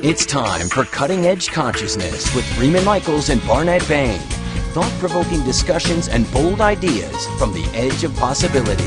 It's time for Cutting Edge Consciousness with Freeman Michaels and Barnett Bain. Thought-provoking discussions and bold ideas from the edge of possibility.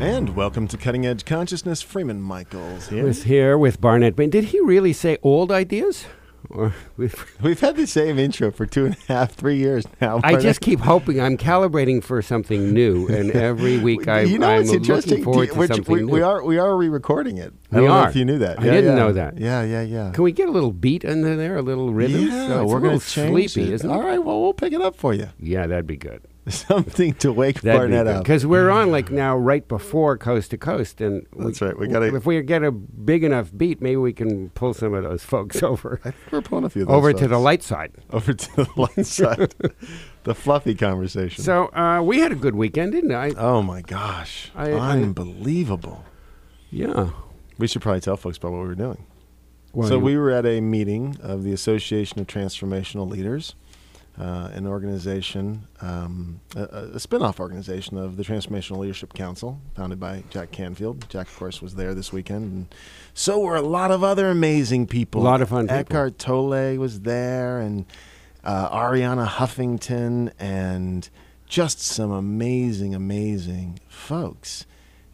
And welcome to Cutting Edge Consciousness. Freeman Michaels here. Was here with Barnett Bain. Did he really say old ideas? Or We've had the same intro for 2.5, 3 years now. I just keep hoping. I'm calibrating for something new, and every week I'm looking forward to something new. We are re-recording it. I don't know if you knew that. I didn't know that. Yeah. Can we get a little beat under there, a little rhythm? Yeah, we're going to change sleepy, it. Isn't it? All right, well, we'll pick it up for you. Yeah, that'd be good. Something to wake Barnett up. Because we're on like now right before Coast to Coast. And that's right. We gotta, if we get a big enough beat, maybe we can pull some of those folks over. I think we're pulling a few of those over folks. to the light side. Over to the light side. The fluffy conversation. So we had a good weekend, didn't I? Oh, my gosh. Unbelievable. Yeah. We should probably tell folks about what we were doing. Well, so we were at a meeting of the Association of Transformational Leaders, an organization, a spin-off organization of the Transformational Leadership Council, founded by Jack Canfield. Jack, of course, was there this weekend. And so were a lot of other amazing people. A lot of fun Eckhart Tolle was there, and Arianna Huffington, and just some amazing folks.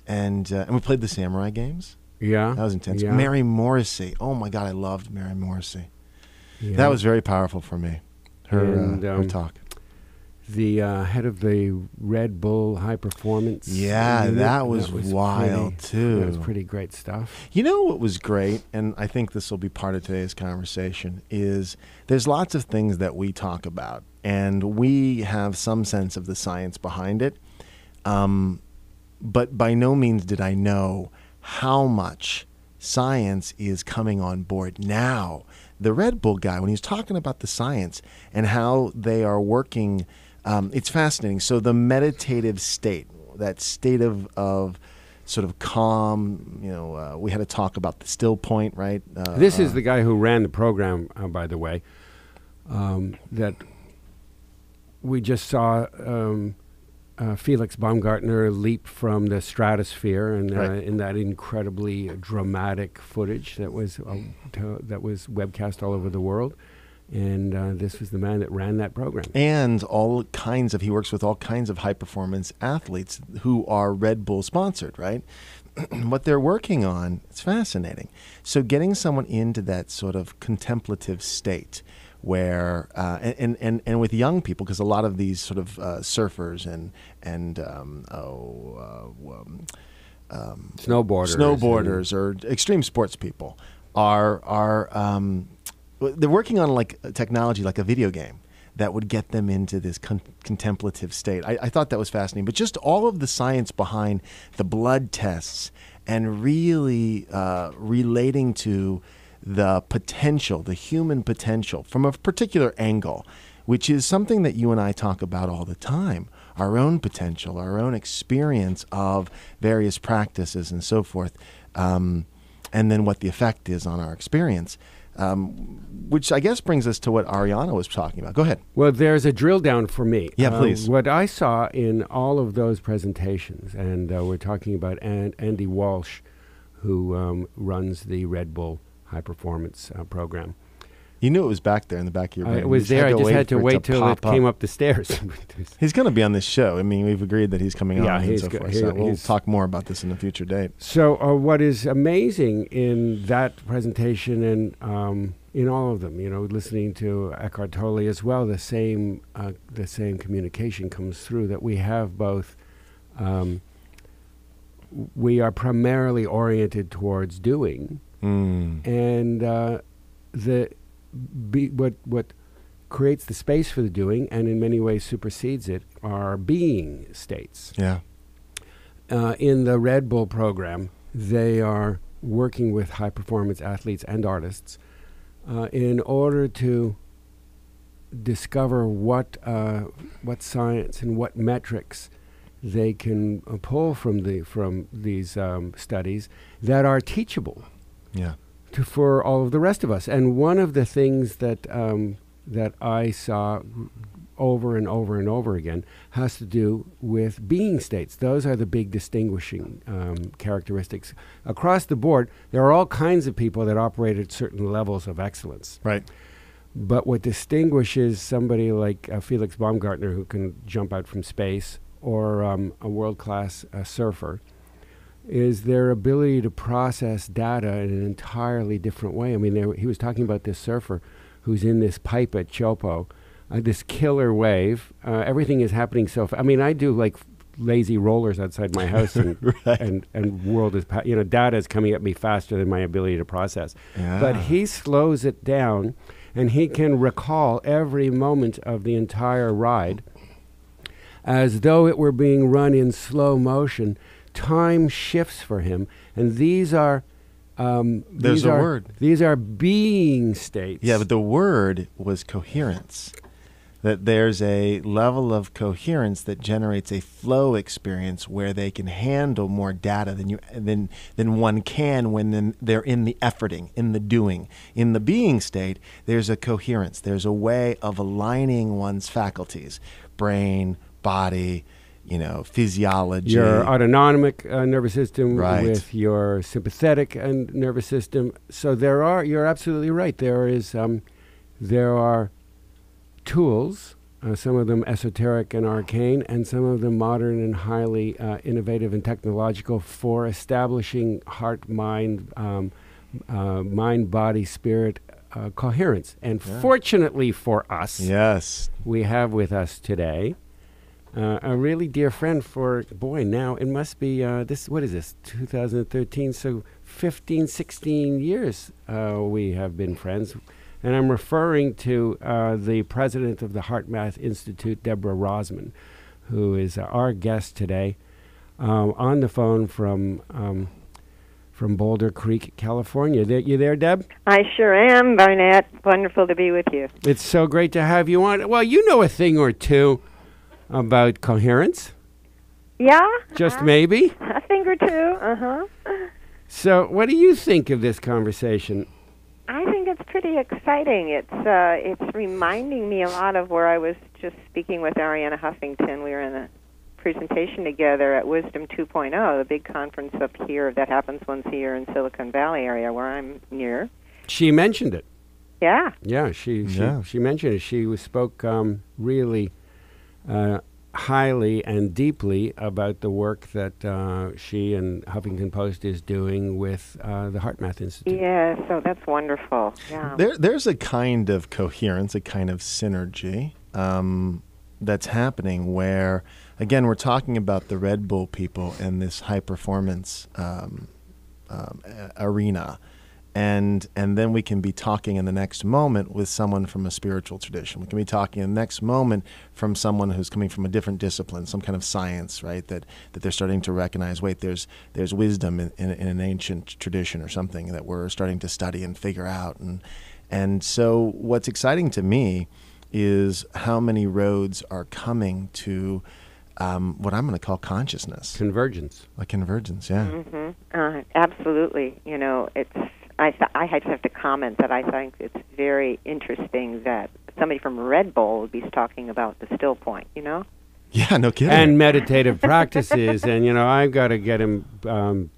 And we played the Samurai Games. Yeah. That was intense. Yeah. Mary Morrissey. Oh, my God, I loved Mary Morrissey. Yeah. That was very powerful for me. Her talk. The head of the Red Bull High Performance. Yeah, unit, that was wild, too. That was pretty great stuff. You know what was great, and I think this will be part of today's conversation, is there's lots of things that we talk about, and we have some sense of the science behind it, but by no means did I know how much science is coming on board now. The Red Bull guy, when he was talking about the science and how they are working, it's fascinating. So the meditative state, that state of sort of calm, we had a talk about the still point, right? This is the guy who ran the program, by the way, that we just saw Felix Baumgartner leap from the stratosphere, and right. in that incredibly dramatic footage that was webcast all over the world. And this was the man that ran that program. And he works with all kinds of high-performance athletes who are Red Bull sponsored, right? What they're working on, it's fascinating. So getting someone into that sort of contemplative state where, and with young people, because a lot of these sort of surfers and snowboarders or extreme sports people are they're working on like technology, like a video game that would get them into this contemplative state. I thought that was fascinating. But just all of the science behind the blood tests and really relating to the potential, the human potential from a particular angle, which is something that you and I talk about all the time, our own potential, our own experience of various practices and so forth, and then what the effect is on our experience. Which I guess brings us to what Arianna was talking about. Go ahead. Well, there's a drill down for me. Yeah, please. What I saw in all of those presentations, and we're talking about Andy Walsh, who runs the Red Bull High Performance program. You knew it was back there in the back of your brain. It was there. I just had to wait till it came up the stairs. He's going to be on this show. I mean, we've agreed that he's coming on and so forth. So we'll talk more about this in a future date. So what is amazing in that presentation and in all of them, listening to Eckhart Tolle as well, the same communication comes through, that we have both. We are primarily oriented towards doing, and what creates the space for the doing, and in many ways supersedes it, are being states. Yeah. In the Red Bull program, they are working with high-performance athletes and artists in order to discover what science and what metrics they can pull from these studies that are teachable. Yeah. For all of the rest of us. And one of the things that I saw over and over and over again has to do with being states. Those are the big distinguishing characteristics. Across the board, there are all kinds of people that operate at certain levels of excellence. Right. But what distinguishes somebody like Felix Baumgartner, who can jump out from space, or a world-class surfer, is their ability to process data in an entirely different way. I mean, he was talking about this surfer who's in this pipe at Chopo, this killer wave. Everything is happening so fast. I mean, I do like lazy rollers outside my house, and right. and world is data is coming at me faster than my ability to process. Yeah. But he slows it down, and he can recall every moment of the entire ride as though it were being run in slow motion. Time shifts for him, and these are There's a word. These are being states. Yeah, but the word was coherence. That there's a level of coherence that generates a flow experience where they can handle more data than one can when they're in the efforting, in the doing. In the being state, there's a coherence. There's a way of aligning one's faculties, brain, body, physiology. Your autonomic nervous system Right. with your sympathetic nervous system. So you're absolutely right. There are tools, some of them esoteric and arcane, and some of them modern and highly innovative and technological, for establishing heart, mind, body, spirit coherence. And fortunately for us, Yes. we have with us today a really dear friend now it must be, what is this, 2013, so 15, 16 years we have been friends. And I'm referring to the president of the HeartMath Institute, Deborah Rozman, who is our guest today on the phone from Boulder Creek, California. You there, Deb? I sure am, Barnett. Wonderful to be with you. It's so great to have you on. Well, you know a thing or two about coherence. Yeah? Just maybe? A thing or two, uh-huh. So what do you think of this conversation? I think it's pretty exciting. It's reminding me a lot of where I was just speaking with Arianna Huffington. We were in a presentation together at Wisdom 2.0, the big conference up here that happens once a year in Silicon Valley area where I'm near. She mentioned it. Yeah. Yeah, she mentioned it. She spoke really highly and deeply about the work that she and Huffington Post is doing with the HeartMath Institute. Yeah, so that's wonderful. Yeah. There's a kind of coherence, a kind of synergy that's happening where, again, we're talking about the Red Bull people in this high-performance arena. And then we can be talking in the next moment with someone from a spiritual tradition. We can be talking in the next moment from someone who's coming from a different discipline, some kind of science, right? That they're starting to recognize, wait, there's wisdom in an ancient tradition or something that we're starting to study and figure out. And so what's exciting to me is how many roads are coming to what I'm going to call consciousness. Convergence. A convergence, yeah. Mm-hmm. Absolutely. I just have to comment that I think it's very interesting that somebody from Red Bull would be talking about the still point, Yeah, no kidding. And meditative practices. And, I've got to get him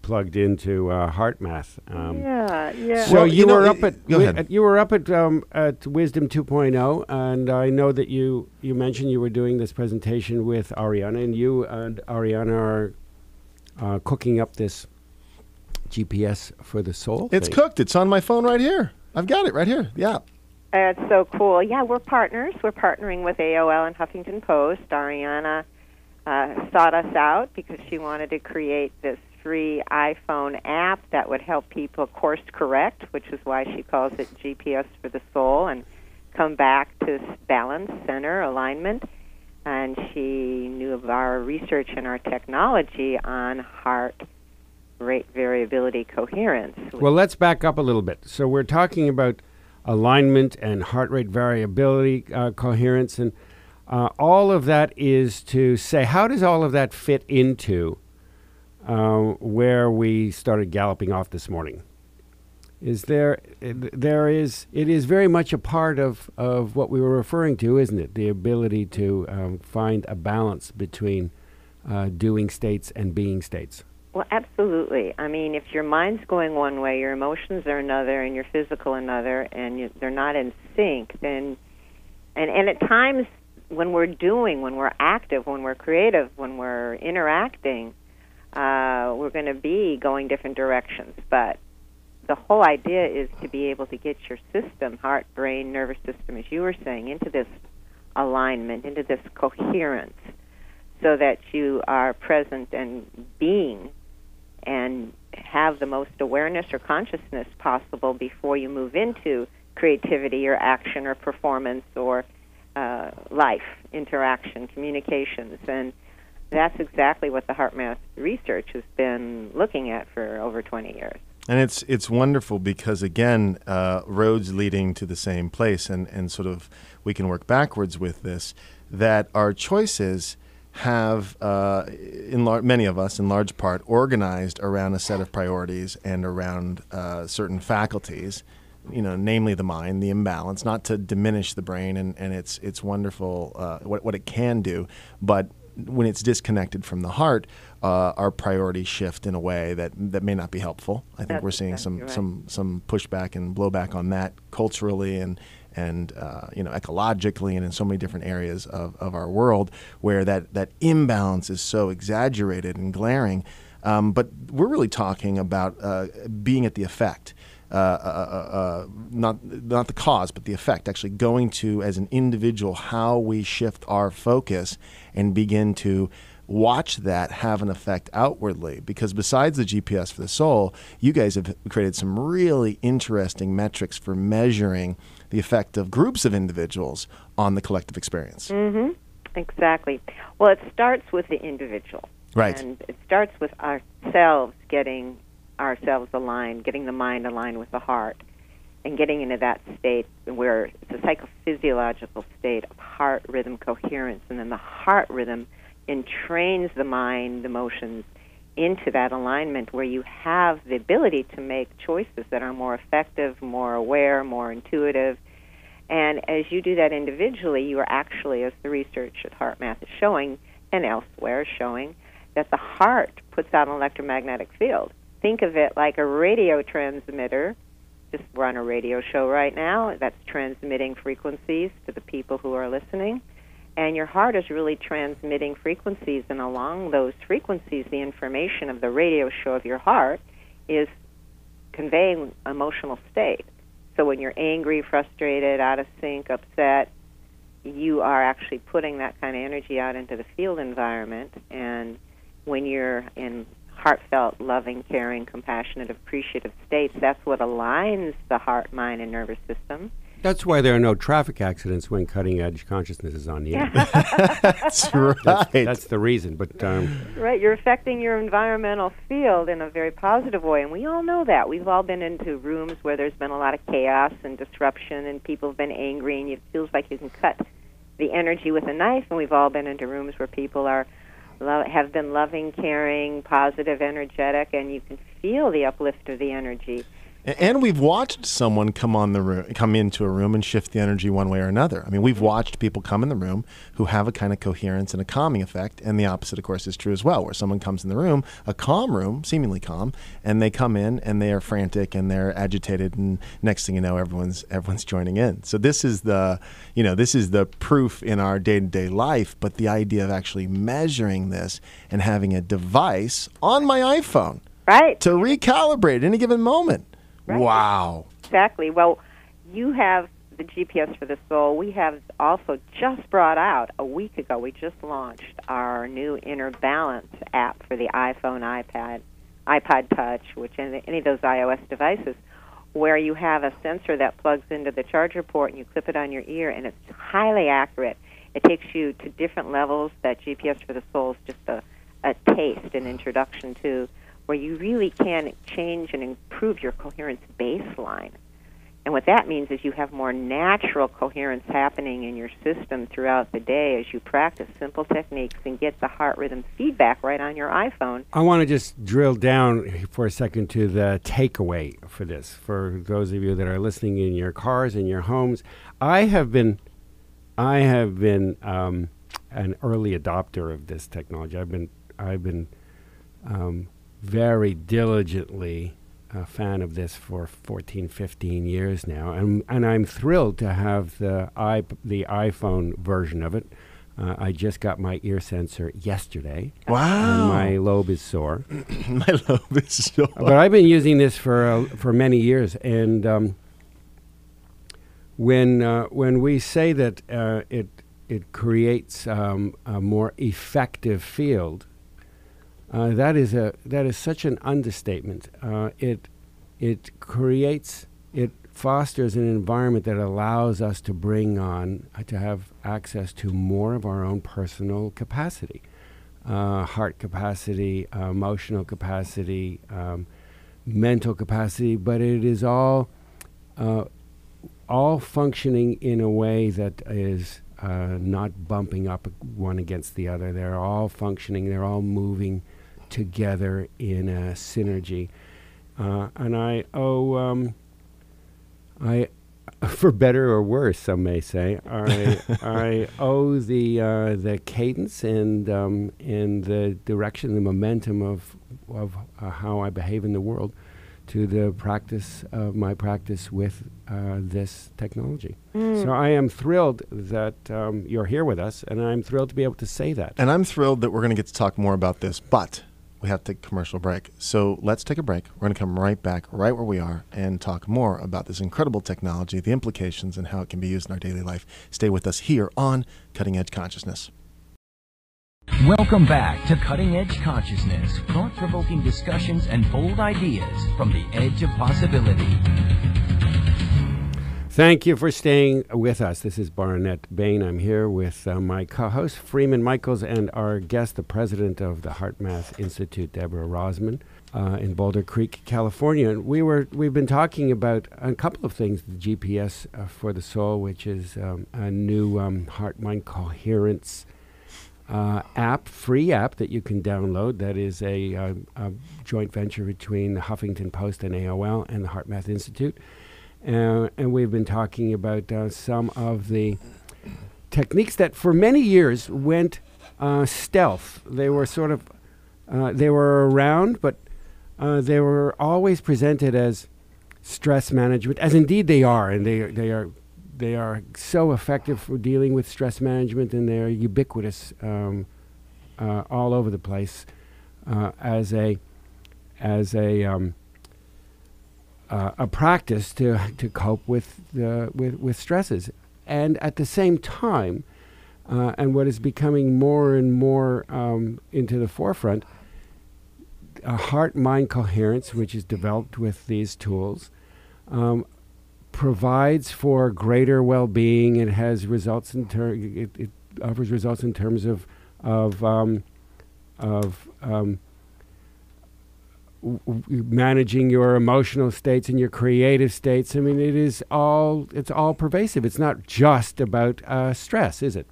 plugged into HeartMath. Yeah. So Well, you were up go ahead. you were up at Wisdom 2.0, and I know that you mentioned you were doing this presentation with Arianna, and you and Arianna are cooking up this GPS for the soul. It's thing. cooked. It's on my phone right here. I've got it right here. Yeah. It's so cool. Yeah, we're partners. We're partnering with AOL and Huffington Post. Arianna sought us out because she wanted to create this free iPhone app that would help people course correct, which is why she calls it GPS for the soul, and come back to balance, center, alignment. And she knew of our research and our technology on heart rate variability coherence. Well, let's back up a little bit. So we're talking about alignment and heart rate variability coherence, and all of that is to say, how does all of that fit into where we started galloping off this morning? it is very much a part of what we were referring to, isn't it? The ability to find a balance between doing states and being states. Well, absolutely. I mean, if your mind's going one way, your emotions are another, and your physical another, and they're not in sync, then, and at times when we're active, when we're creative, when we're interacting, we're going to be going different directions. But the whole idea is to be able to get your system, heart, brain, nervous system, as you were saying, into this alignment, into this coherence, so that you are present and being and have the most awareness or consciousness possible before you move into creativity or action or performance or life, interaction, communications. And that's exactly what the HeartMath research has been looking at for over 20 years. And it's wonderful because, again, roads leading to the same place, and sort of we can work backwards with this, that our choices have, many of us, in large part, organized around a set of priorities and around certain faculties, namely the mind, the imbalance, not to diminish the brain and it's wonderful what it can do, but when it's disconnected from the heart, our priorities shift in a way that may not be helpful. I think we're seeing some pushback and blowback on that culturally and ecologically and in so many different areas of our world where that imbalance is so exaggerated and glaring. But we're really talking about being at the effect. Not the cause, but the effect, actually going to, as an individual, how we shift our focus and begin to watch that have an effect outwardly. Because besides the GPS for the soul, you guys have created some really interesting metrics for measuring the effect of groups of individuals on the collective experience. Mm-hmm. Exactly. Well, it starts with the individual. Right. And it starts with ourselves getting ourselves aligned, getting the mind aligned with the heart, and getting into that state where it's a psychophysiological state of heart rhythm coherence, and then the heart rhythm entrains the mind, emotions, into that alignment where you have the ability to make choices that are more effective, more aware, more intuitive. And as you do that individually, you are actually, as the research at HeartMath is showing, and elsewhere is showing, that the heart puts out an electromagnetic field. Think of it like a radio transmitter. We're on a radio show right now that's transmitting frequencies to the people who are listening. And your heart is really transmitting frequencies, and along those frequencies, the information of the radio show of your heart is conveying emotional state. So when you're angry, frustrated, out of sync, upset, you are actually putting that kind of energy out into the field environment. And when you're in heartfelt, loving, caring, compassionate, appreciative states, that's what aligns the heart, mind, and nervous system. That's why there are no traffic accidents when cutting-edge consciousness is on the air. That's right. That's the reason. But right, you're affecting your environmental field in a very positive way, and we all know that. We've all been into rooms where there's been a lot of chaos and disruption, and people have been angry, and it feels like you can cut the energy with a knife. And we've all been into rooms where people have been loving, caring, positive, energetic, and you can feel the uplift of the energy. And we've watched someone come into a room and shift the energy one way or another. I mean, we've watched people come in the room who have a kind of coherence and a calming effect, and the opposite, of course, is true as well, where someone comes in the room, a calm room, seemingly calm, and they come in and they are frantic and they're agitated, and next thing you know, everyone's joining in. So this is the proof in our day-to-day life, but the idea of actually measuring this and having a device on my iPhone, right, to recalibrate at any given moment. Right. Wow. Exactly. Well, you have the GPS for the soul. We have also just brought out a week ago, we just launched our new Inner Balance app for the iPhone, iPod Touch, any of those iOS devices, where you have a sensor that plugs into the charger port and you clip it on your ear, and it's highly accurate. It takes you to different levels. That GPS for the soul is just a taste, an introduction to where you really can change and improve your coherence baseline. And what that means is you have more natural coherence happening in your system throughout the day as you practice simple techniques and get the heart rhythm feedback right on your iPhone. I want to just drill down for a second to the takeaway for this, for those of you that are listening in your cars, in your homes. I have been an early adopter of this technology. I've been very diligently a fan of this for 14, 15 years now, and I'm thrilled to have the iPhone version of it. I just got my ear sensor yesterday. Wow. And my lobe is sore. My lobe is sore. But I've been using this for many years, and when we say that it creates a more effective field, that is such an understatement. It fosters an environment that allows us to bring on, to have access to more of our own personal capacity, heart capacity, emotional capacity, mental capacity, but it is all functioning in a way that is not bumping up one against the other. They're all functioning, they're all moving together in a synergy. And I owe, for better or worse, some may say, I owe the cadence and the direction, the momentum of how I behave in the world to the practice of my practice with this technology. So I am thrilled that you're here with us, and I'm thrilled to be able to say that. And I'm thrilled that we're going to get to talk more about this, but we have to take a commercial break. So let's take a break. We're going to come right back, right where we are, and talk more about this incredible technology, the implications, and how it can be used in our daily life. Stay with us here on Cutting Edge Consciousness. Welcome back to Cutting Edge Consciousness, thought-provoking discussions and bold ideas from the edge of possibility. Thank you for staying with us. This is Barnet Bain. I'm here with my co-host, Freeman Michaels, and our guest, the president of the HeartMath Institute, Deborah Rozman, in Boulder Creek, California. And we've been talking about a couple of things, the GPS for the soul, which is a new heart-mind coherence app, free app that you can download. That is a joint venture between the Huffington Post and AOL and the HeartMath Institute. And we've been talking about some of the techniques that for many years went stealth. They were sort of, they were around, but they were always presented as stress management, as indeed they are, and they are so effective for dealing with stress management, and they're ubiquitous all over the place as a practice to cope with stresses. And at the same time, and what is becoming more and more into the forefront, heart-mind coherence, which is developed with these tools, provides for greater well-being. It has results in it offers results in terms of managing your emotional states and your creative states. I mean, it's all pervasive. It's not just about stress, is it?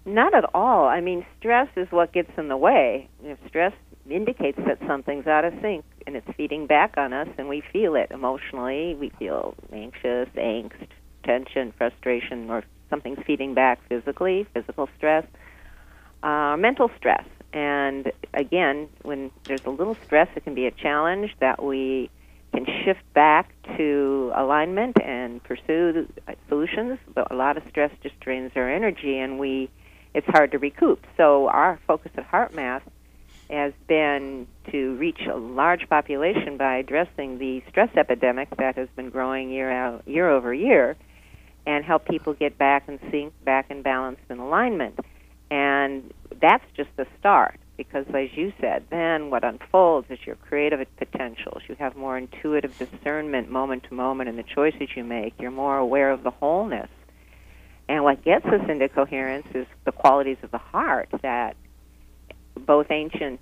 Not at all. I mean, stress is what gets in the way. If stress indicates that something's out of sync and it's feeding back on us, and we feel it emotionally. We feel anxious, angst, tension, frustration, or something's feeding back physically, physical stress, mental stress. And again, when there's a little stress, it can be a challenge that we can shift back to alignment and pursue solutions. But a lot of stress just drains our energy, and it's hard to recoup. So our focus at HeartMath has been to reach a large population by addressing the stress epidemic that has been growing year over year, and help people get back in sync, back in balance and alignment. And that's just the start, because as you said, then what unfolds is your creative potentials. You have more intuitive discernment moment to moment in the choices you make. You're more aware of the wholeness. And what gets us into coherence is the qualities of the heart that both ancient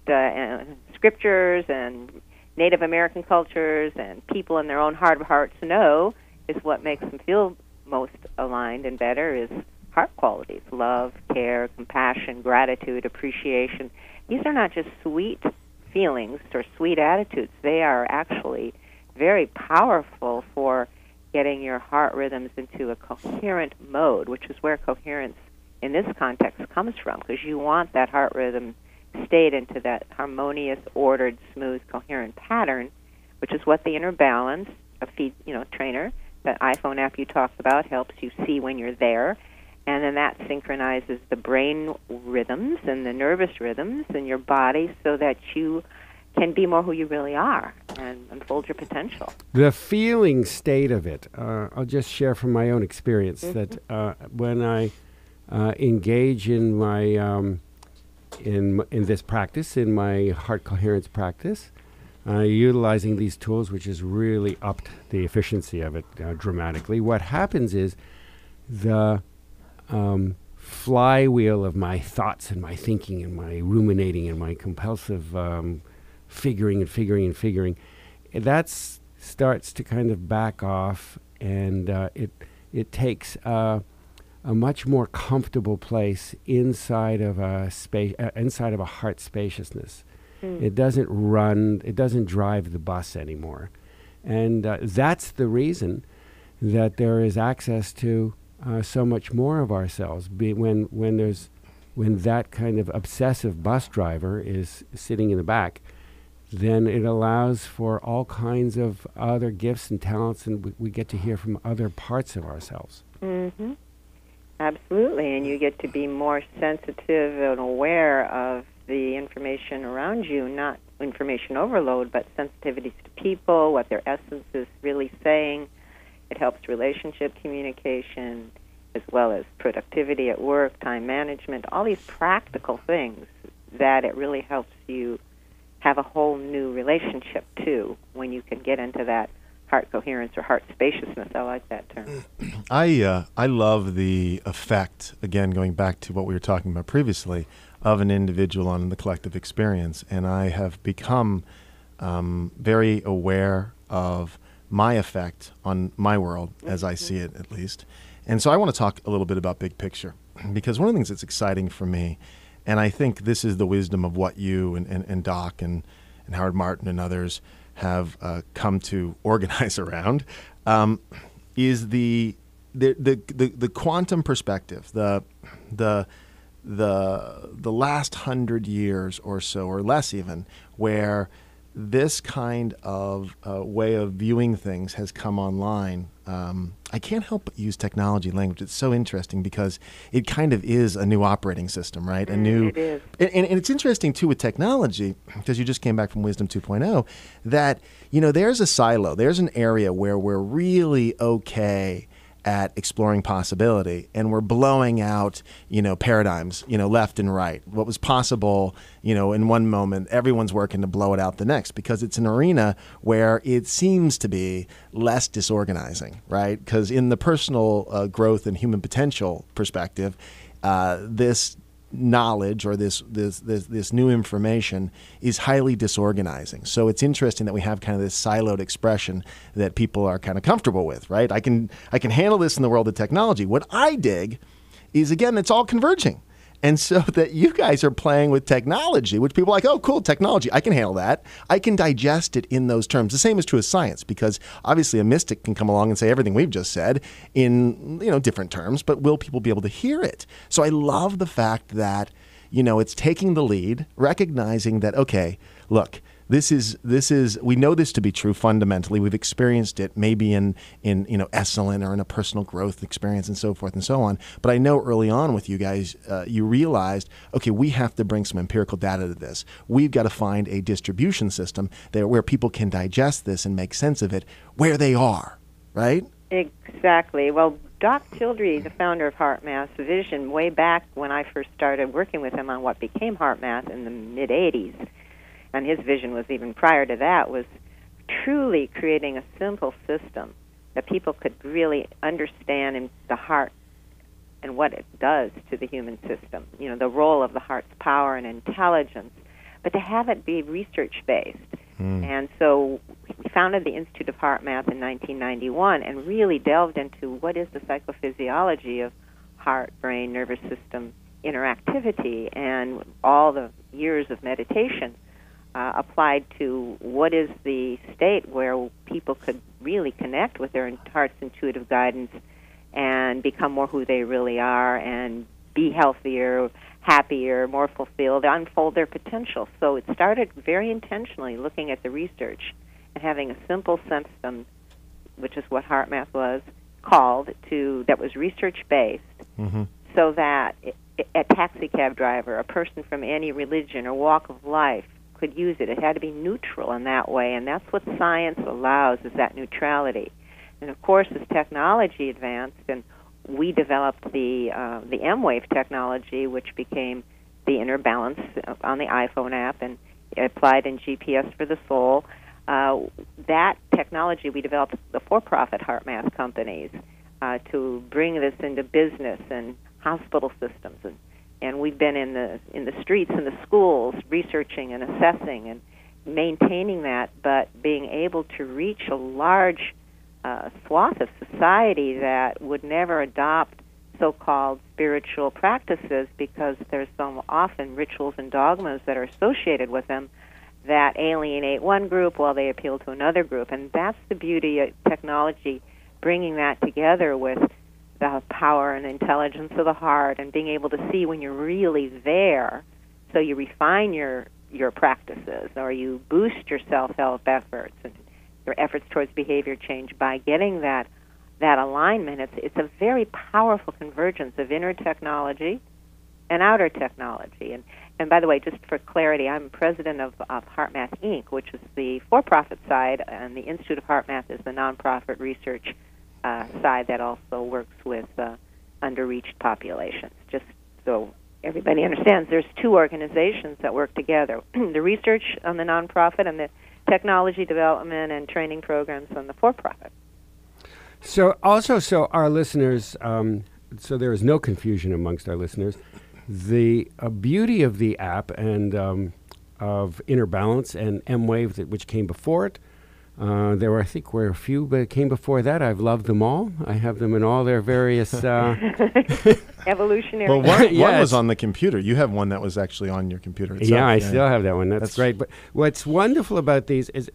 scriptures and Native American cultures and people in their own heart of hearts know is what makes them feel most aligned and better is heart qualities: love, care, compassion, gratitude, appreciation. These are not just sweet feelings or sweet attitudes. They are actually very powerful for getting your heart rhythms into a coherent mode, which is where coherence in this context comes from, because you want that heart rhythm state into that harmonious, ordered, smooth, coherent pattern, which is what the inner balance, a trainer, that iPhone app you talked about, helps you see when you're there. And then that synchronizes the brain rhythms and the nervous rhythms in your body so that you can be more who you really are and unfold your potential. The feeling state of it, I'll just share from my own experience that when I engage in my in this practice, in my heart coherence practice, utilizing these tools, which has really upped the efficiency of it dramatically, what happens is the flywheel of my thoughts and my thinking and my ruminating and my compulsive figuring, that starts to kind of back off, and it takes a much more comfortable place inside of a space, inside of a heart spaciousness. It doesn't drive the bus anymore, and that's the reason that there is access to so much more of ourselves. When that kind of obsessive bus driver is sitting in the back, then it allows for all kinds of other gifts and talents, and we get to hear from other parts of ourselves. Mm-hmm. Absolutely, and you get to be more sensitive and aware of the information around you, not information overload, but sensitivities to people, what their essence is really saying. It helps relationship communication, as well as productivity at work, time management, all these practical things that it really helps you have a whole new relationship to when you can get into that heart coherence or heart spaciousness. I like that term. I love the effect, again, going back to what we were talking about previously, of an individual on the collective experience. And I have become very aware of my effect on my world, as I see it, at least. And so I want to talk a little bit about big picture, because one of the things that's exciting for me, and I think this is the wisdom of what you and Doc and Howard Martin and others have come to organize around, is the quantum perspective, the last 100 years or so, or less even, where this kind of way of viewing things has come online. I can't help but use technology language. It's so interesting because it kind of is a new operating system, right? It is. And it's interesting, too, with technology, because you just came back from Wisdom 2.0, that, there's a silo. There's an area where we're really okay at exploring possibility, and we're blowing out, paradigms, left and right. What was possible, in one moment, everyone's working to blow it out the next, because it's an arena where it seems to be less disorganizing, right? Because in the personal growth and human potential perspective, this knowledge or this new information is highly disorganizing. So it's interesting that we have kind of this siloed expression that people are kind of comfortable with, right? I can handle this in the world of technology. What I dig is, again, it's all converging. And so that you guys are playing with technology, which people are like, oh, cool, technology, I can handle that. I can digest it in those terms. The same is true of science, because obviously a mystic can come along and say everything we've just said in different terms, but will people be able to hear it? So I love the fact that, it's taking the lead, recognizing that, okay, look, this is we know this to be true fundamentally. We've experienced it maybe in Esalen or in a personal growth experience and so forth and so on. But I know early on with you guys, you realized, okay, we have to bring some empirical data to this. We've got to find a distribution system where people can digest this and make sense of it where they are, right? Exactly. Well, Doc Childrey, the founder of HeartMath's vision, way back when I first started working with him on what became HeartMath in the mid-'80s, and his vision was even prior to that, was truly creating a simple system that people could really understand in the heart and what it does to the human system, the role of the heart's power and intelligence, but to have it be research-based. And so we founded the Institute of HeartMath in 1991 and really delved into what is the psychophysiology of heart, brain, nervous system interactivity, and all the years of meditation applied to what is the state where people could really connect with their heart's intuitive guidance and become more who they really are and be healthier, happier, more fulfilled, unfold their potential. So it started very intentionally looking at the research and having a simple system, which is what HeartMath was called, that was research-based, so that a taxi cab driver, a person from any religion or walk of life could use it. It had to be neutral in that way, and that's what science allows, is that neutrality. And of course, as technology advanced, and we developed the M-Wave technology, which became the inner balance on the iPhone app and applied in GPS for the soul. That technology, we developed the for-profit HeartMath companies to bring this into business and hospital systems, and we've been in the streets and the schools researching and assessing and maintaining that, but being able to reach a large swath of society that would never adopt so-called spiritual practices because there's so often rituals and dogmas that are associated with them that alienate one group while they appeal to another group. And that's the beauty of technology, bringing that together with the power and intelligence of the heart and being able to see when you're really there, so you refine your practices or you boost your self-help efforts and your efforts towards behavior change by getting that alignment. It's a very powerful convergence of inner technology and outer technology. And by the way, just for clarity, I'm president of HeartMath Inc., which is the for-profit side, and the Institute of HeartMath is the nonprofit research side that also works with underreached populations. Just so everybody understands, there's two organizations that work together, the research on the nonprofit and the technology development and training programs on the for-profit. So our listeners, so there is no confusion amongst our listeners, the beauty of the app and of Inner Balance and M-Wave, which came before it, there were, I think, a few, but it came before that. I've loved them all. I have them in all their various... Evolutionary. Well, one was on the computer. You have one that was actually on your computer itself. Yeah, I still have that one. That's great. But what's wonderful about these is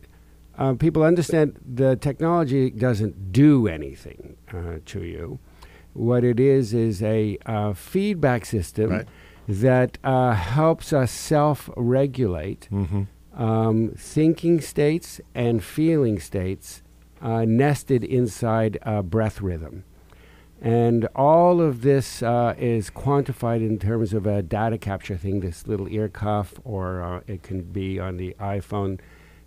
people understand the technology doesn't do anything to you. What it is a feedback system that helps us self-regulate thinking states and feeling states nested inside a breath rhythm. And all of this is quantified in terms of a data capture thing, this little ear cuff, or it can be on the iPhone,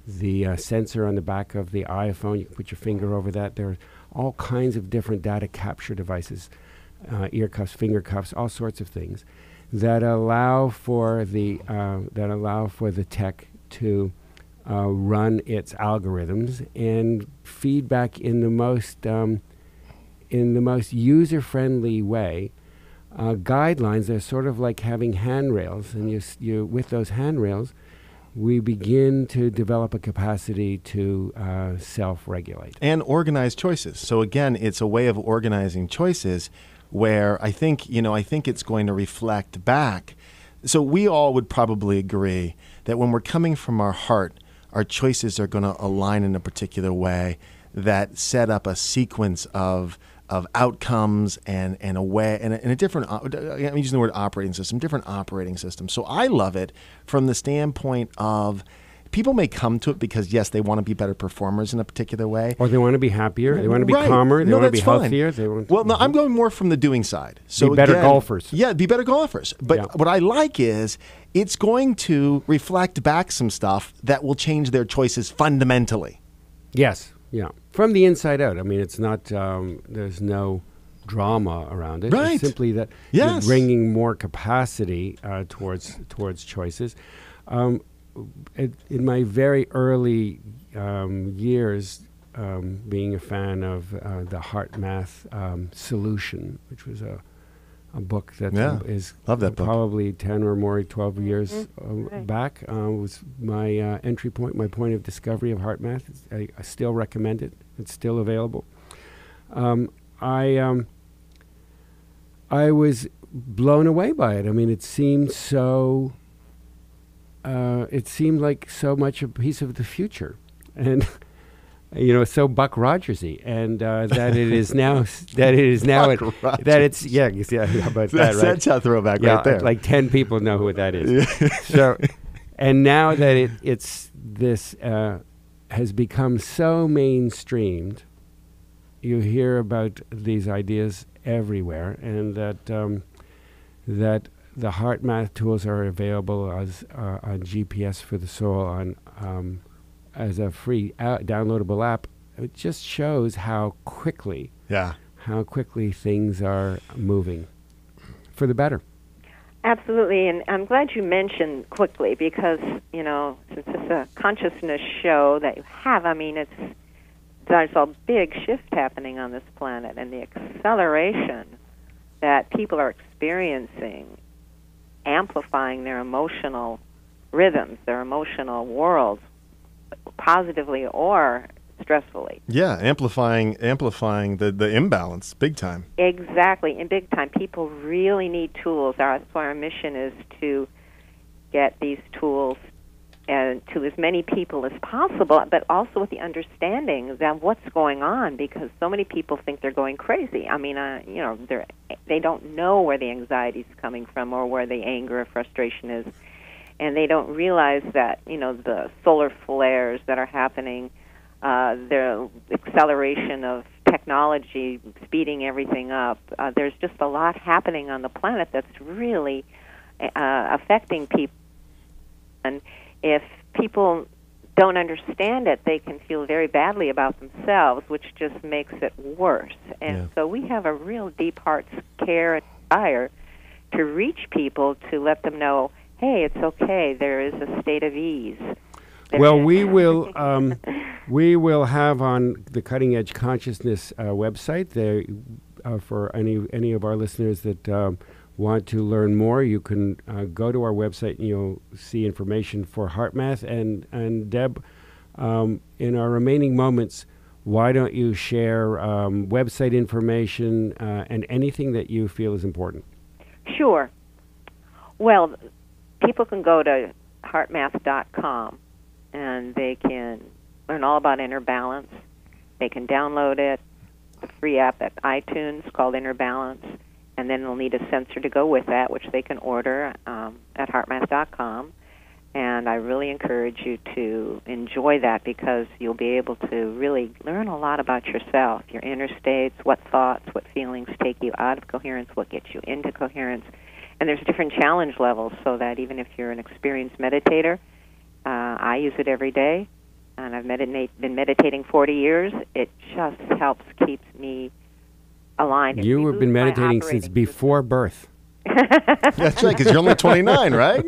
the sensor on the back of the iPhone. You can put your finger over that. There are all kinds of different data capture devices, ear cuffs, finger cuffs, all sorts of things that allow for the tech to run its algorithms and feedback in the most user-friendly way. Guidelines are sort of like having handrails, and you with those handrails, we begin to develop a capacity to self-regulate and organize choices. So again, it's a way of organizing choices where I think it's going to reflect back. So we all would probably agree that when we're coming from our heart, our choices are going to align in a particular way that set up a sequence of outcomes and a way and a different. I'm using the word operating system, different operating systems. So I love it from the standpoint of people may come to it because yes, they want to be better performers in a particular way, or they want to be happier, they want to be calmer, they want to be healthier. I'm going more from the doing side. So be better golfers. Yeah, be better golfers. But what I like is it's going to reflect back some stuff that will change their choices fundamentally. Yes. Yeah, from the inside out. I mean, it's not, there's no drama around it. Right. It's simply that you're bringing more capacity towards choices. In my very early years, being a fan of the HeartMath solution, which was a book that is love that book. Probably 10 or more, 12 years Right. back. Was my entry point, my point of discovery of HeartMath. I still recommend it. It's still available. I was blown away by it. I mean, it seemed so. It seemed like so much a piece of the future, and so Buck Rogersy, and that it is now. That it is now. That it's how about that, right? That's a throwback right there. Like 10 people know who that is. So, and now that it's this has become so mainstreamed, you hear about these ideas everywhere, and that the HeartMath tools are available as on GPS for the Soul as a free downloadable app. It just shows how quickly things are moving for the better. Absolutely, and I'm glad you mentioned quickly because, since it's a consciousness show that you have, I mean, there's a big shift happening on this planet, and the acceleration that people are experiencing, amplifying their emotional rhythms, their emotional worlds, positively or stressfully. Yeah, amplifying the imbalance, big time. Exactly, in big time. People really need tools. That's why our mission is to get these tools to as many people as possible, but also with the understanding that what's going on, because so many people think they're going crazy. I mean, they don't know where the anxiety is coming from or where the anger or frustration is, and they don't realize that, the solar flares that are happening, the acceleration of technology, speeding everything up. There's just a lot happening on the planet that's really affecting people. And if people don't understand it, they can feel very badly about themselves, which just makes it worse. And so we have a real deep heart care and desire to reach people to let them know, hey, it's okay, there is a state of ease. Well, we will have on the Cutting Edge Consciousness website there for any of our listeners that want to learn more. You can go to our website and you'll see information for HeartMath. And Deb, in our remaining moments, why don't you share website information and anything that you feel is important? Sure. Well, people can go to heartmath.com and they can learn all about Inner Balance. They can download it, the free app at iTunes called Inner Balance, and then they'll need a sensor to go with that, which they can order at heartmath.com. And I really encourage you to enjoy that because you'll be able to really learn a lot about yourself, your inner states, what thoughts, what feelings take you out of coherence, what gets you into coherence. And there's different challenge levels so that even if you're an experienced meditator, I use it every day, and I've been meditating 40 years. It just helps keep me aligned. You have been meditating since before birth. That's right, because you're only 29, right?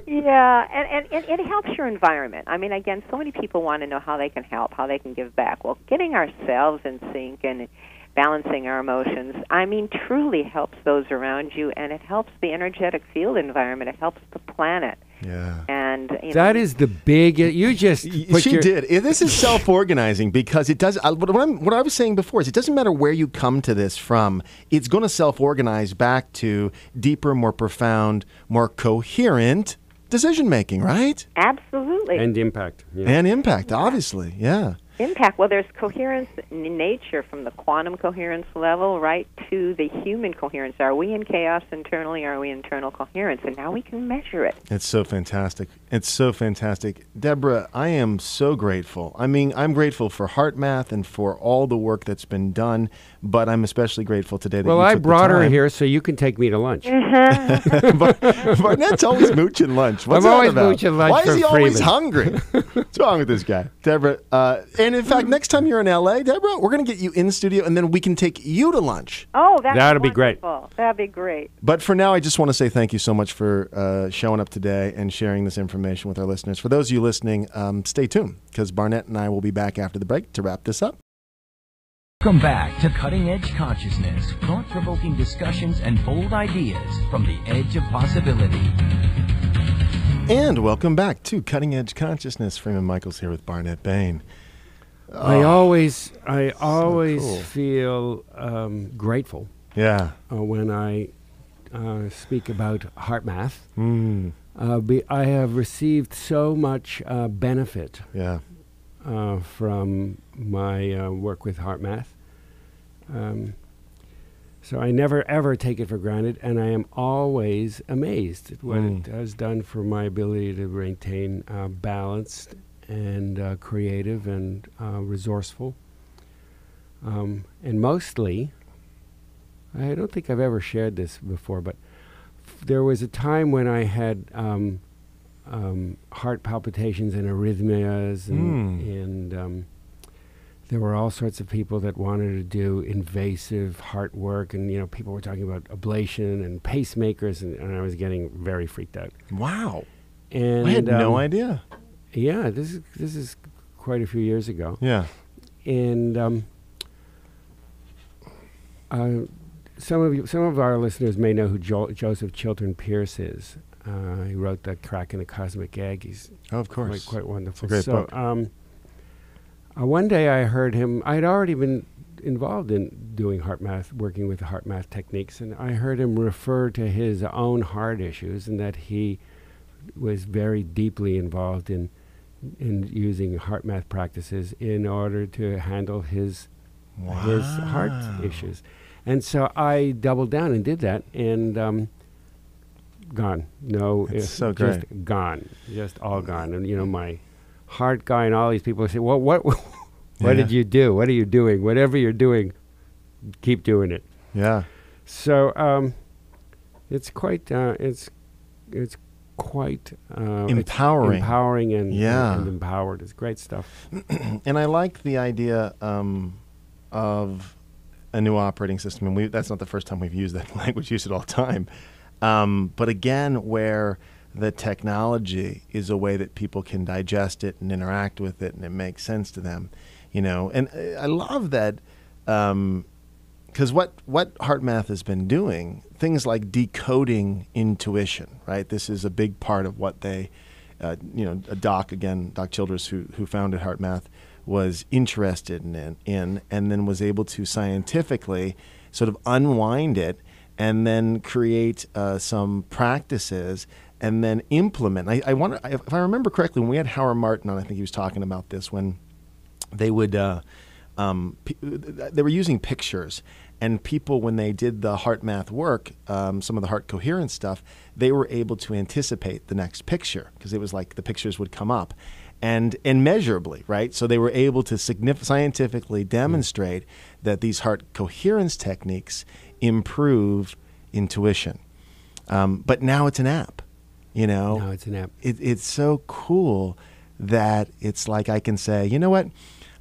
Yeah, and it helps your environment. I mean, again, so many people want to know how they can help, how they can give back. Well, getting ourselves in sync and balancing our emotions, I mean, truly helps those around you, and it helps the energetic field environment. It helps the planet. Yeah. And that is the big. You just she did. This is self-organizing because it does. What I was saying before is it doesn't matter where you come to this from. It's going to self-organize back to deeper, more profound, more coherent decision making. Right? Absolutely. And impact. Yeah. And impact, obviously. Yeah. Impact. Well, there's coherence in nature from the quantum coherence level right to the human coherence. Are we in chaos internally? Are we internal coherence? And now we can measure it. It's so fantastic. It's so fantastic. Deborah, I am so grateful. I mean, I'm grateful for HeartMath and for all the work that's been done, but I'm especially grateful today that you took I brought the time. her here so you can take me to lunch. Barnett's always mooching lunch. What's I'm that always about? mooching lunch Why is from he always Freeman? hungry? What's wrong with this guy? Deborah, and in fact, next time you're in L.A., Deborah, we're going to get you in studio, and then we can take you to lunch. Oh, that'll be great. That'd be great. But for now, I just want to say thank you so much for showing up today and sharing this information with our listeners. For those of you listening, stay tuned, because Barnett and I will be back after the break to wrap this up. Welcome back to Cutting Edge Consciousness, thought-provoking discussions and bold ideas from the edge of possibility. And welcome back to Cutting Edge Consciousness. Freeman Michaels here with Barnet Bain. I always cool. feel grateful Yeah. when I speak about Heartmath. Mm. I have received so much benefit Yeah. from my work with Heartmath. So I never, ever take it for granted, and I am always amazed at what it has done for my ability to maintain balanced and creative and resourceful. And mostly, I don't think I've ever shared this before, but there was a time when I had heart palpitations and arrhythmias, and there were all sorts of people that wanted to do invasive heart work, and people were talking about ablation and pacemakers, and I was getting very freaked out. Wow. And I had no idea. Yeah, this is quite a few years ago. Yeah. And some of our listeners may know who Joseph Chiltern Pierce is. He wrote The Crack in the Cosmic Egg. He's Of course. quite wonderful. It's a great book. One day I heard him. I'd already been involved in doing Heartmath, working with the Heartmath techniques, and I heard him refer to his own heart issues and that he was very deeply involved in using Heartmath practices in order to handle his heart issues. And so I doubled down and did that, and gone. No, It's so just great. gone. Just all gone. And my heart guy and all these people say, well, what Yeah. did you do? What are you doing? Whatever you're doing, keep doing it. Yeah. So it's quite it's quite Empowering. it's empowering and Yeah. and empowered. It's great stuff. And I like the idea of a new operating system. And that's not the first time we've used that language. We use it all the time. But again, where the technology is a way that people can digest it and interact with it, and it makes sense to them, And I love that, because what Heartmath has been doing, things like decoding intuition, right? This is a big part of what they, Doc Childress, who founded Heartmath, was interested in, and then was able to scientifically sort of unwind it and then create some practices and then implement. I wonder, if I remember correctly, when we had Howard Martin on, I think he was talking about this, when they would, they were using pictures, and people, when they did the Heartmath work, some of the heart coherence stuff, they were able to anticipate the next picture, because it was like the pictures would come up. And measurably, right? So they were able to scientifically demonstrate that these heart coherence techniques improve intuition. But now it's an app, Now it's an app. It's so cool that it's like I can say, you know what?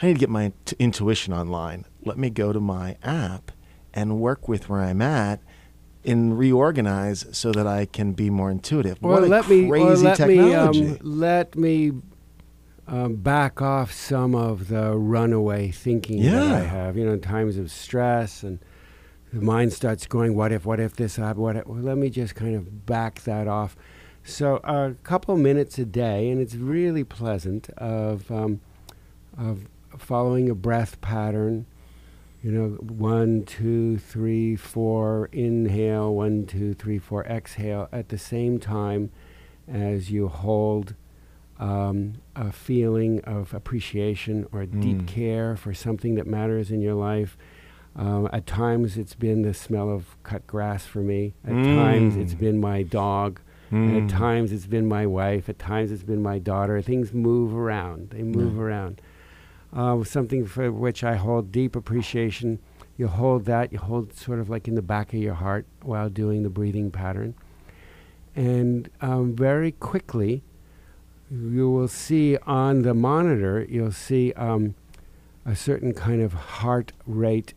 I need to get my intuition online. Let me go to my app and work with where I'm at and reorganize so that I can be more intuitive. What a crazy technology. Let me back off some of the runaway thinking that I have. In times of stress, and the mind starts going, what if this happened? Well, let me just kind of back that off. So a couple minutes a day, and it's really pleasant, of following a breath pattern. 1, 2, 3, 4, inhale, 1, 2, 3, 4, exhale, at the same time as you hold a feeling of appreciation or deep care for something that matters in your life. At times it's been the smell of cut grass for me. At times it's been my dog. At times it's been my wife. At times it's been my daughter. Things move around. They move around. Something for which I hold deep appreciation. You hold that. You hold sort of like in the back of your heart while doing the breathing pattern. And very quickly, you will see on the monitor, you'll see a certain kind of heart rate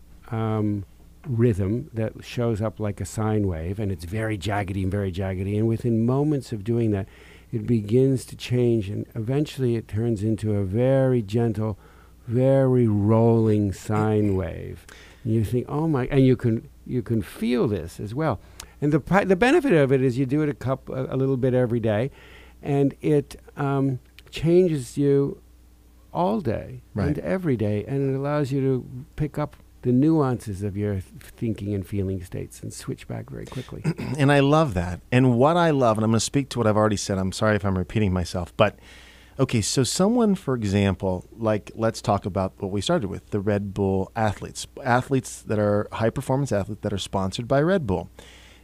rhythm that shows up like a sine wave, and it's very jaggedy and very jaggedy. And within moments of doing that, it begins to change, and eventually it turns into a very gentle, very rolling sine wave. And you think, oh my, and you can feel this as well. And the benefit of it is you do it a little bit every day, and it changes you all day and every day, and it allows you to pick up the nuances of your thinking and feeling states and switch back very quickly. And I love that. And what I love, and I'm going to speak to what I've already said, I'm sorry if I'm repeating myself, but okay, so someone, for example, like let's talk about what we started with, the Red Bull athletes that are high-performance athletes that are sponsored by Red Bull.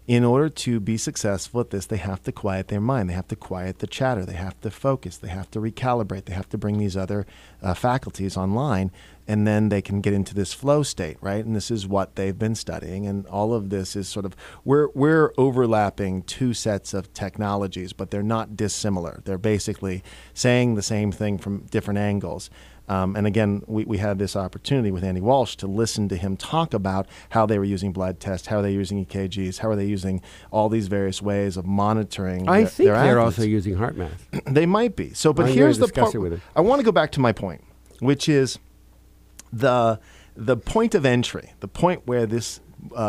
In order to be successful at this, they have to quiet their mind. They have to quiet the chatter. They have to focus. They have to recalibrate. They have to bring these other faculties online, and then they can get into this flow state, right? And this is what they've been studying, and all of this is sort of, we're overlapping two sets of technologies, but they're not dissimilar. They're basically saying the same thing from different angles. And again, we had this opportunity with Andy Walsh to listen to him talk about how they were using blood tests, how are they using EKGs, how are they using all these various ways of monitoring I think their they're athletes. Also using HeartMath. They might be. So, but here's the part. I want to go back to my point, which is the point of entry, the point where this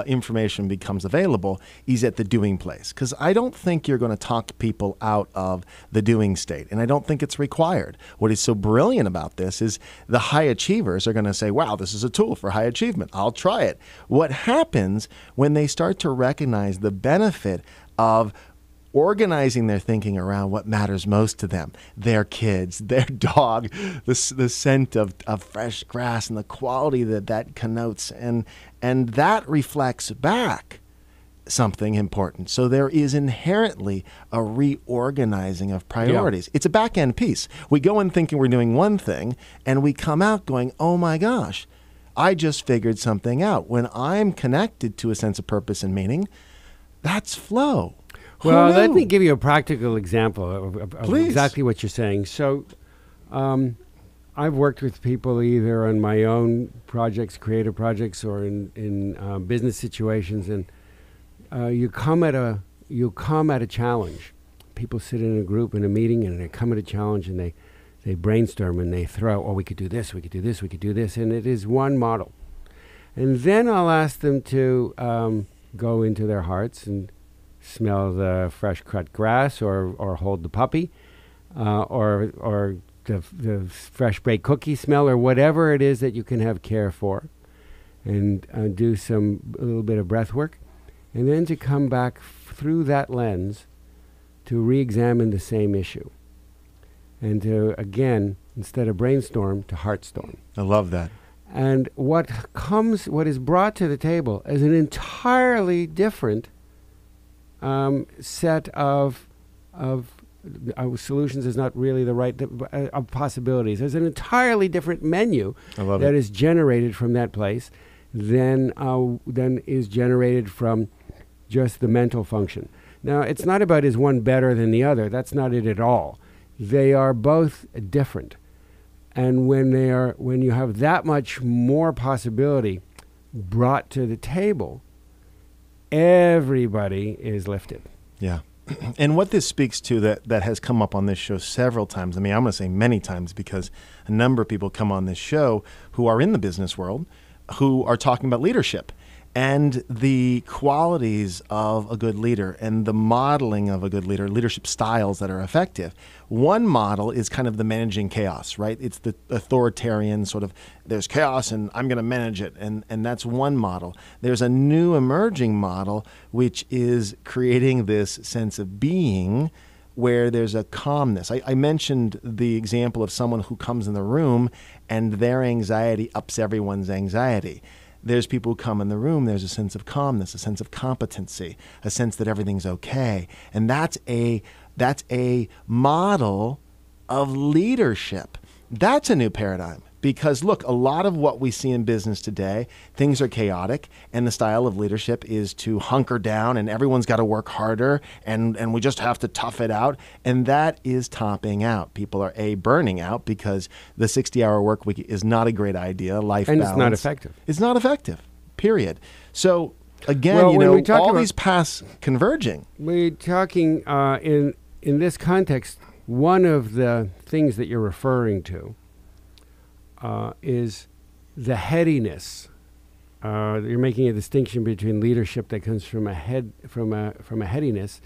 information becomes available is at the doing place. Because I don't think you're going to talk people out of the doing state. And I don't think it's required. What is so brilliant about this is the high achievers are going to say, wow, this is a tool for high achievement. I'll try it. What happens when they start to recognize the benefit of organizing their thinking around what matters most to them, their kids, their dog, the scent of fresh grass and the quality that connotes, and that reflects back something important. So there is inherently a reorganizing of priorities. Yeah. It's a back-end piece. We go in thinking we're doing one thing, and we come out going, oh my gosh, I just figured something out. When I'm connected to a sense of purpose and meaning, that's flow. Well, let me give you a practical example of exactly what you're saying. So I've worked with people either on my own projects, creative projects, or in business situations, and you come at a challenge. People sit in a group in a meeting, and they come at a challenge, and they brainstorm, and they throw, oh, we could do this, we could do this, we could do this, and it is one model. And then I'll ask them to go into their hearts and smell the fresh cut grass, or hold the puppy, or the fresh baked cookie smell, or whatever it is that you can have care for, and do a little bit of breath work, and then to come back through that lens to re-examine the same issue, and to, again, instead of brainstorm, to heartstorm. I love that. And what is brought to the table is an entirely different set of solutions. Is not really the right of possibilities. There's an entirely different menu that is generated from that place than is generated from just the mental function. Now, it's not about is one better than the other. That's not it at all. They are both different, and when you have that much more possibility brought to the table, everybody is lifted. Yeah. And what this speaks to that has come up on this show several times, I mean, I'm going to say many times, because a number of people come on this show who are in the business world, who are talking about leadership and the qualities of a good leader and the modeling of a good leader, leadership styles that are effective. One model is kind of the managing chaos, right? It's the authoritarian sort of, there's chaos and I'm going to manage it. And that's one model. There's a new emerging model, which is creating this sense of being where there's a calmness. I mentioned the example of someone who comes in the room and their anxiety ups everyone's anxiety. There's people who come in the room, there's a sense of calmness, a sense of competency, a sense that everything's okay. And that's a model of leadership. That's a new paradigm. Because look, a lot of what we see in business today, things are chaotic, and the style of leadership is to hunker down, and everyone's got to work harder, and we just have to tough it out. And that is topping out. People are burning out because the 60-hour work week is not a great idea. Life balance. It's not effective. It's not effective, period. So again, all these paths converging. We're talking in this context, one of the things that you're referring to is the headiness. You're making a distinction between leadership that comes from a headiness,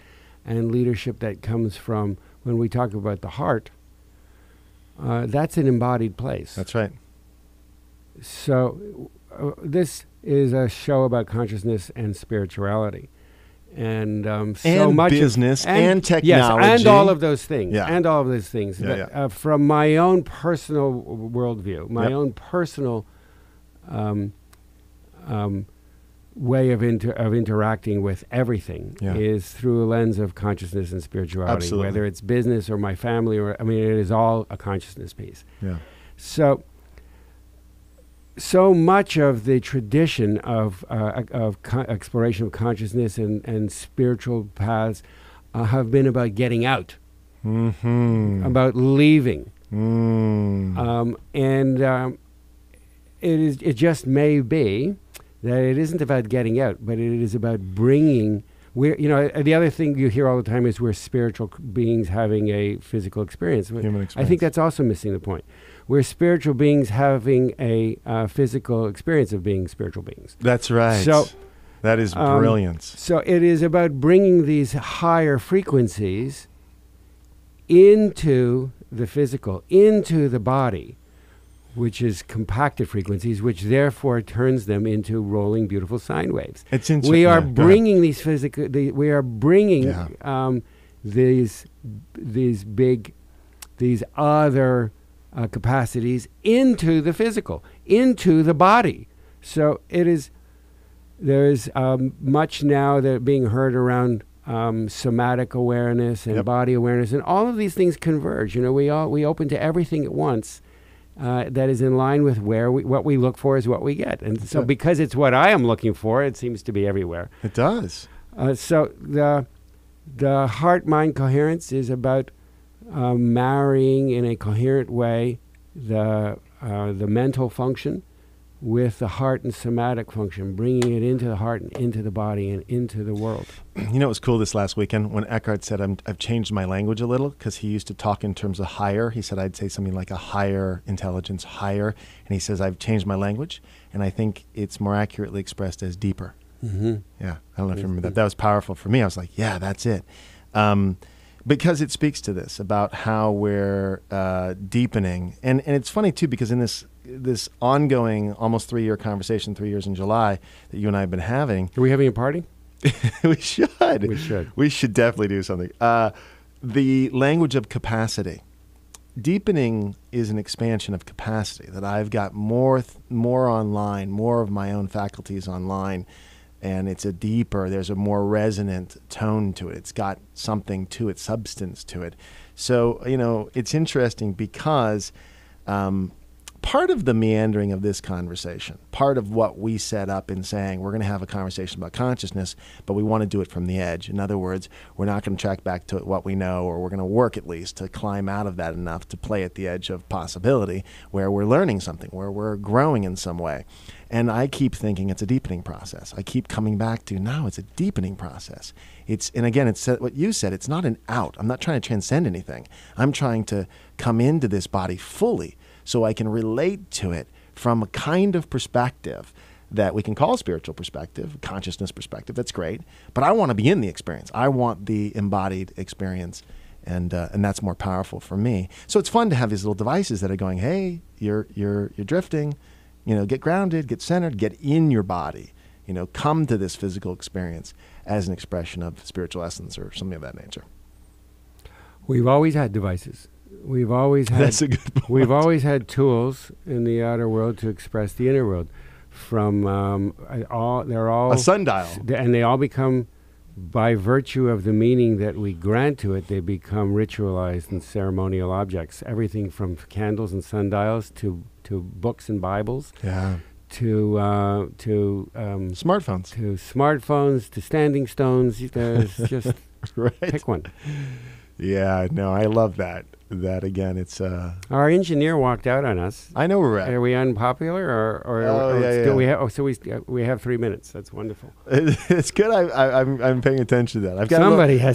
and leadership that comes from, when we talk about the heart, that's an embodied place. That's right. So this is a show about consciousness and spirituality. And so and much business of, and technology. Yes, and all of those things. Yeah. And all of those things. Yeah, But, from my own personal worldview, my own personal way of interacting with everything is through a lens of consciousness and spirituality. Absolutely. Whether it's business or my family, or it is all a consciousness piece. Yeah. So much of the tradition of exploration of consciousness and spiritual paths have been about getting out, about leaving, it just may be that it isn't about getting out, but it is about bringing. The other thing you hear all the time is we're spiritual beings having a physical experience. Human experience. I think that's also missing the point. We're spiritual beings having a physical experience of being spiritual beings. That's right. So that is brilliance. So it is about bringing these higher frequencies into the physical, into the body, which is compacted frequencies, which therefore turns them into rolling, beautiful sine waves. It's interesting. We are bringing these physical. We are bringing these other capacities into the physical, into the body. So there's much now that being heard around somatic awareness and body awareness, and all of these things converge. We open to everything at once. That is in line with what we look for is what we get. And so because it's what I am looking for, it seems to be everywhere. It does. So the heart-mind coherence is about marrying in a coherent way the mental function with the heart and somatic function, bringing it into the heart and into the body and into the world. It was cool this last weekend when Eckhart said, I've changed my language a little, because he used to talk in terms of higher. He said I'd say something like a higher intelligence, higher. And he says, I've changed my language, and I think it's more accurately expressed as deeper. Mm-hmm. Yeah, I don't know if you remember that. That was powerful for me. I was like, yeah, that's it. Because it speaks to this, about how we're deepening. And it's funny, too, because in this ongoing almost 3-year conversation, 3 years in July, that you and I have been having. Are we having a party? We should. We should. We should definitely do something. The language of capacity. Deepening is an expansion of capacity, that I've got more online, more of my own faculties online, and there's a more resonant tone to it. It's got something to it, substance to it. So, it's interesting because part of the meandering of this conversation, part of what we set up in saying we're going to have a conversation about consciousness, but we want to do it from the edge. In other words, we're not going to track back to what we know, or we're going to work at least to climb out of that enough to play at the edge of possibility, where we're learning something, where we're growing in some way. And I keep thinking it's a deepening process. I keep coming back to, no, it's a deepening process. And again, it's what you said, it's not an out. I'm not trying to transcend anything. I'm trying to come into this body fully, so I can relate to it from a kind of perspective that we can call spiritual perspective, consciousness perspective. That's great. But I want to be in the experience. I want the embodied experience, and that's more powerful for me. So it's fun to have these little devices that are going, hey, you're drifting, get grounded, get centered, get in your body, come to this physical experience as an expression of spiritual essence or something of that nature. We've always had devices. We've always had. That's a good point. We've always had tools in the outer world to express the inner world. They're all a sundial, and they all become, by virtue of the meaning that we grant to it, they become ritualized and ceremonial objects. Everything from candles and sundials to books and Bibles. Yeah. To smartphones, to standing stones. There's just right. Pick one. Yeah, no, I love that. that again, it's Our engineer walked out on us. I know where we're at. Are we unpopular, we have 3 minutes? That's wonderful. It's good. I'm paying attention to that. I've got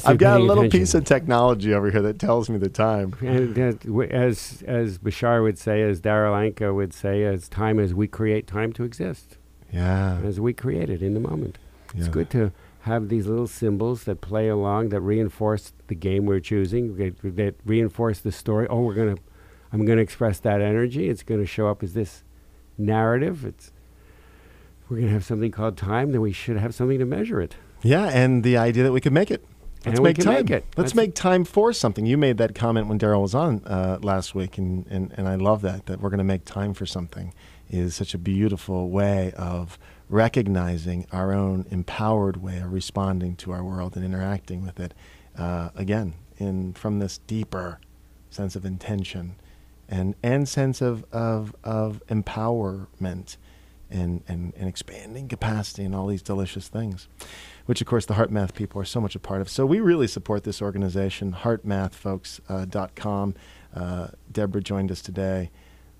I've got a little piece of technology over here that tells me the time. And as Bashar would say, as Darryl Anka would say, as time as we create time to exist. Yeah. As we create it in the moment. Yeah. It's good to have these little symbols that play along, that reinforce the game we're choosing, that reinforce the story. Oh, I'm gonna express that energy. It's gonna show up as this narrative. We're gonna have something called time. Then we should have something to measure it. Yeah, and the idea that we could make it. Let's make time. Let's make time for something. You made that comment when Daryl was on last week, and I love that we're going to make time for something is such a beautiful way of recognizing our own empowered way of responding to our world and interacting with it, again, from this deeper sense of intention and sense of empowerment and expanding capacity and all these delicious things, which, of course, the HeartMath people are so much a part of. So we really support this organization, heartmathfolks.com. Deborah joined us today,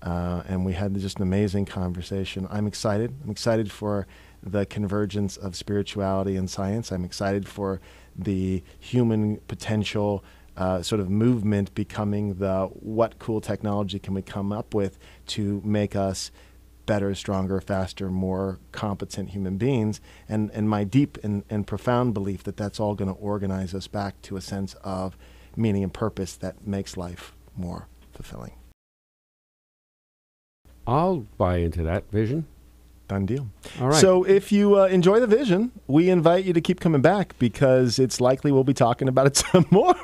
and we had just an amazing conversation. I'm excited. I'm excited for the convergence of spirituality and science. I'm excited for the human potential sort of movement becoming the what cool technology can we come up with to make us better, stronger, faster, more competent human beings, and my deep and profound belief that that's all going to organize us back to a sense of meaning and purpose that makes life more fulfilling. I'll buy into that vision. Done deal. All right. So if you enjoy the vision, we invite you to keep coming back because it's likely we'll be talking about it some more,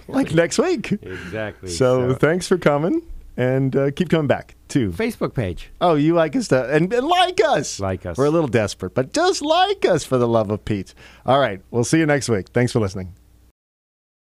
like next week. Exactly. So thanks for coming. And keep coming back, too. Facebook page. Oh, you like us and like us. Like us. We're a little desperate, but just like us for the love of Pete. All right. We'll see you next week. Thanks for listening.